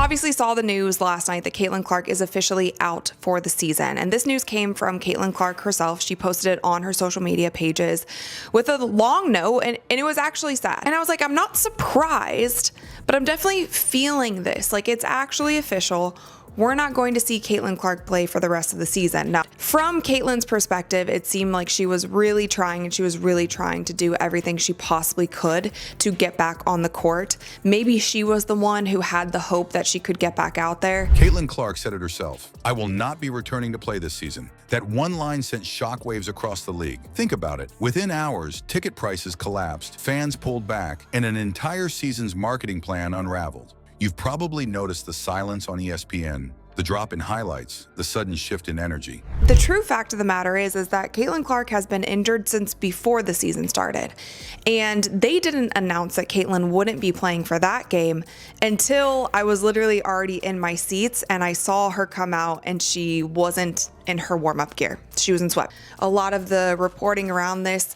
obviously saw the news last night that Caitlin Clark is officially out for the season. And this news came from Caitlin Clark herself. She posted it on her social media pages with a long note, and it was actually sad. And I was like, I'm not surprised, but I'm definitely feeling this. Like, it's actually official. We're not going to see Caitlin Clark play for the rest of the season. Now, from Caitlin's perspective, it seemed like she was really trying, and she was really trying to do everything she possibly could to get back on the court. Maybe she was the one who had the hope that she could get back out there. Caitlin Clark said it herself. "I will not be returning to play this season." That one line sent shockwaves across the league. Think about it. Within hours, ticket prices collapsed, fans pulled back, and an entire season's marketing plan unraveled. You've probably noticed the silence on ESPN, the drop in highlights, the sudden shift in energy. The true fact of the matter is that Caitlin Clark has been injured since before the season started. And they didn't announce that Caitlin wouldn't be playing for that game until I was literally already in my seats and I saw her come out and she wasn't in her warm-up gear. She was in sweat. A lot of the reporting around this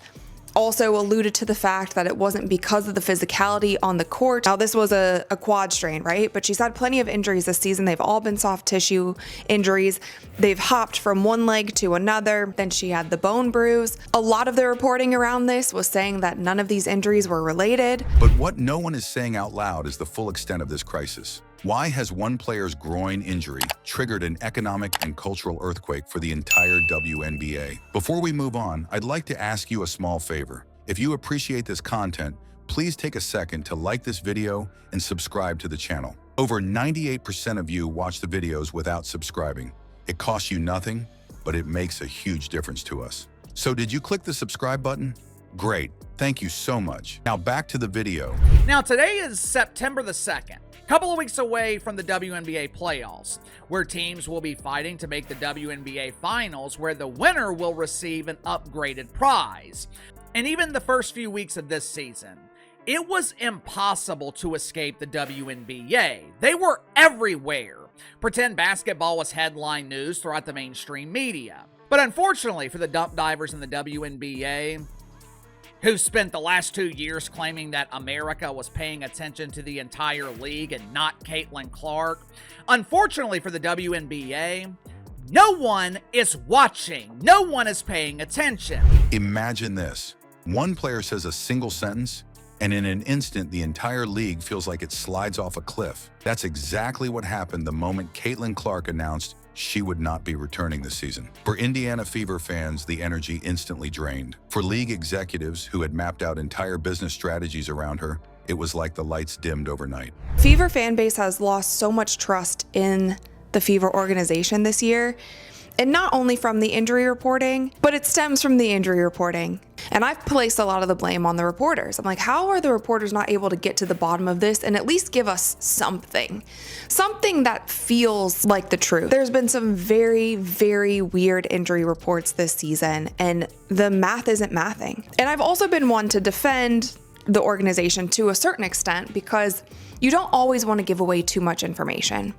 also alluded to the fact that it wasn't because of the physicality on the court. Now, this was a quad strain, right? But she's had plenty of injuries this season. They've all been soft tissue injuries. They've hopped from one leg to another. Then she had the bone bruise. A lot of the reporting around this was saying that none of these injuries were related. But what no one is saying out loud is the full extent of this crisis. Why has one player's groin injury triggered an economic and cultural earthquake for the entire WNBA? Before we move on, I'd like to ask you a small favor. If you appreciate this content, please take a second to like this video and subscribe to the channel. Over 98% of you watch the videos without subscribing. It costs you nothing, but it makes a huge difference to us. So did you click the subscribe button? Great, thank you so much. Now back to the video. Now today is September the 2nd. Couple of weeks away from the WNBA playoffs, where teams will be fighting to make the WNBA finals, where the winner will receive an upgraded prize. And even the first few weeks of this season, it was impossible to escape the WNBA. They were everywhere. Pretend basketball was headline news throughout the mainstream media. But unfortunately for the dump divers in the WNBA, who spent the last 2 years claiming that America was paying attention to the entire league and not Caitlin Clark. Unfortunately for the WNBA, no one is watching. No one is paying attention. Imagine this. One player says a single sentence, and in an instant, the entire league feels like it slides off a cliff. That's exactly what happened the moment Caitlin Clark announced she would not be returning this season. For Indiana Fever fans, the energy instantly drained. For league executives who had mapped out entire business strategies around her, it was like the lights dimmed overnight. Fever fan base has lost so much trust in the Fever organization this year. And not only from the injury reporting, but it stems from the injury reporting. And I've placed a lot of the blame on the reporters. I'm like, how are the reporters not able to get to the bottom of this and at least give us something? Something that feels like the truth. There's been some very, very weird injury reports this season, and the math isn't mathing. And I've also been one to defend the organization to a certain extent because you don't always want to give away too much information.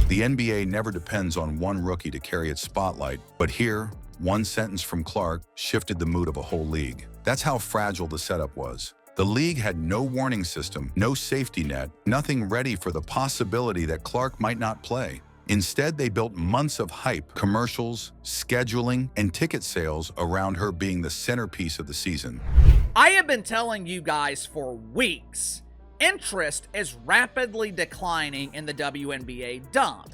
The NBA never depends on one rookie to carry its spotlight, but here, one sentence from Clark shifted the mood of a whole league. That's how fragile the setup was. The league had no warning system, no safety net, nothing ready for the possibility that Clark might not play. Instead, they built months of hype, commercials, scheduling, and ticket sales around her being the centerpiece of the season. I have been telling you guys for weeks, interest is rapidly declining in the WNBA dump.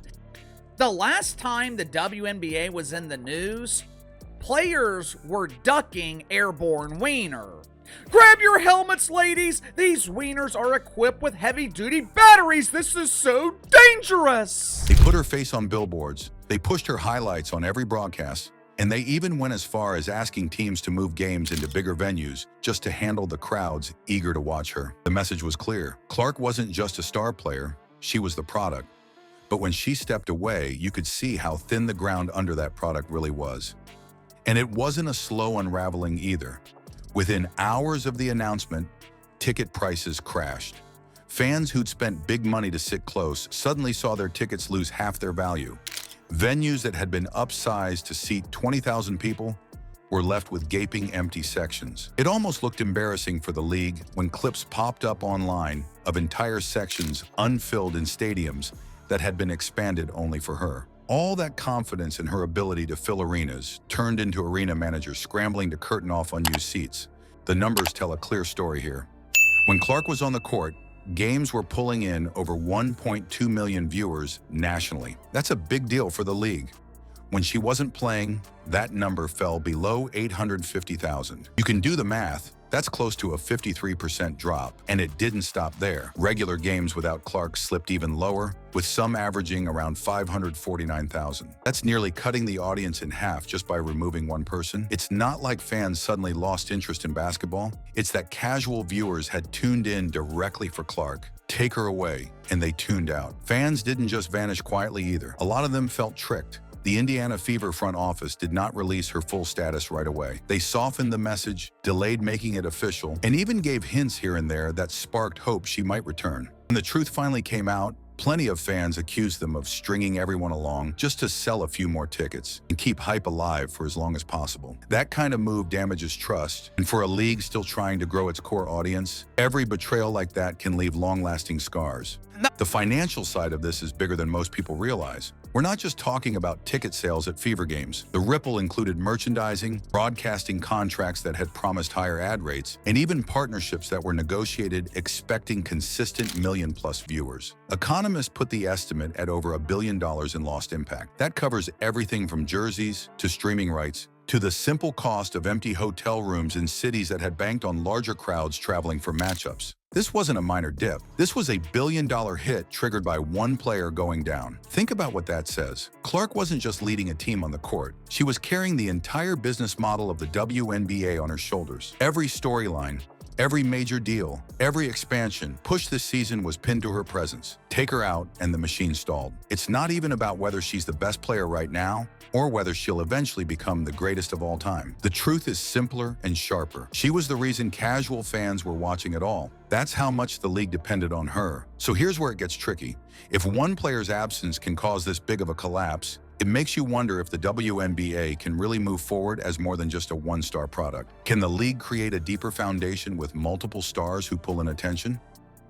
The last time the WNBA was in the news, players were ducking airborne wiener. Grab your helmets, ladies! These wieners are equipped with heavy-duty batteries! This is so dangerous! They put her face on billboards, they pushed her highlights on every broadcast, and they even went as far as asking teams to move games into bigger venues just to handle the crowds eager to watch her. The message was clear. Clark wasn't just a star player, she was the product. But when she stepped away, you could see how thin the ground under that product really was. And it wasn't a slow unraveling either. Within hours of the announcement, ticket prices crashed. Fans who'd spent big money to sit close suddenly saw their tickets lose half their value. Venues that had been upsized to seat 20,000 people were left with gaping empty sections. It almost looked embarrassing for the league when clips popped up online of entire sections unfilled in stadiums that had been expanded only for her. All that confidence in her ability to fill arenas turned into arena managers scrambling to curtain off unused seats. The numbers tell a clear story here. When Clark was on the court, games were pulling in over 1.2 million viewers nationally. That's a big deal for the league. When she wasn't playing, that number fell below 850,000. You can do the math. That's close to a 53% drop, and it didn't stop there. Regular games without Clark slipped even lower, with some averaging around 549,000. That's nearly cutting the audience in half just by removing one person. It's not like fans suddenly lost interest in basketball. It's that casual viewers had tuned in directly for Clark. Take her away, and they tuned out. Fans didn't just vanish quietly either. A lot of them felt tricked. The Indiana Fever front office did not release her full status right away. They softened the message, delayed making it official, and even gave hints here and there that sparked hope she might return. When the truth finally came out, plenty of fans accused them of stringing everyone along just to sell a few more tickets and keep hype alive for as long as possible. That kind of move damages trust, and for a league still trying to grow its core audience, every betrayal like that can leave long-lasting scars. The financial side of this is bigger than most people realize. We're not just talking about ticket sales at Fever games. The ripple included merchandising, broadcasting contracts that had promised higher ad rates, and even partnerships that were negotiated expecting consistent million-plus viewers. Economists put the estimate at over $1 billion in lost impact. That covers everything from jerseys to streaming rights to the simple cost of empty hotel rooms in cities that had banked on larger crowds traveling for matchups. This wasn't a minor dip. This was a billion-dollar hit triggered by one player going down. Think about what that says. Clark wasn't just leading a team on the court. She was carrying the entire business model of the WNBA on her shoulders. Every storyline, every major deal, every expansion pushed this season was pinned to her presence. Take her out, and the machine stalled. It's not even about whether she's the best player right now or whether she'll eventually become the greatest of all time. The truth is simpler and sharper. She was the reason casual fans were watching at all. That's how much the league depended on her. So here's where it gets tricky. If one player's absence can cause this big of a collapse, it makes you wonder if the WNBA can really move forward as more than just a one-star product. Can the league create a deeper foundation with multiple stars who pull in attention?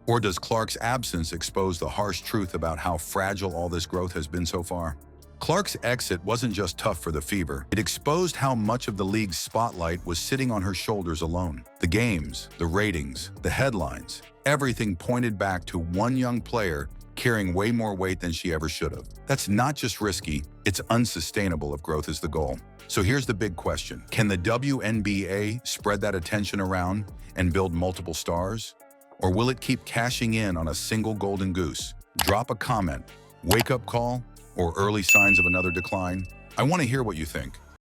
Or does Clark's absence expose the harsh truth about how fragile all this growth has been so far? Clark's exit wasn't just tough for the Fever. It exposed how much of the league's spotlight was sitting on her shoulders alone. The games, the ratings, the headlines, everything pointed back to one young player carrying way more weight than she ever should have. That's not just risky, it's unsustainable if growth is the goal. So here's the big question. Can the WNBA spread that attention around and build multiple stars? Or will it keep cashing in on a single golden goose? Drop a comment, wake-up call, or early signs of another decline? I want to hear what you think.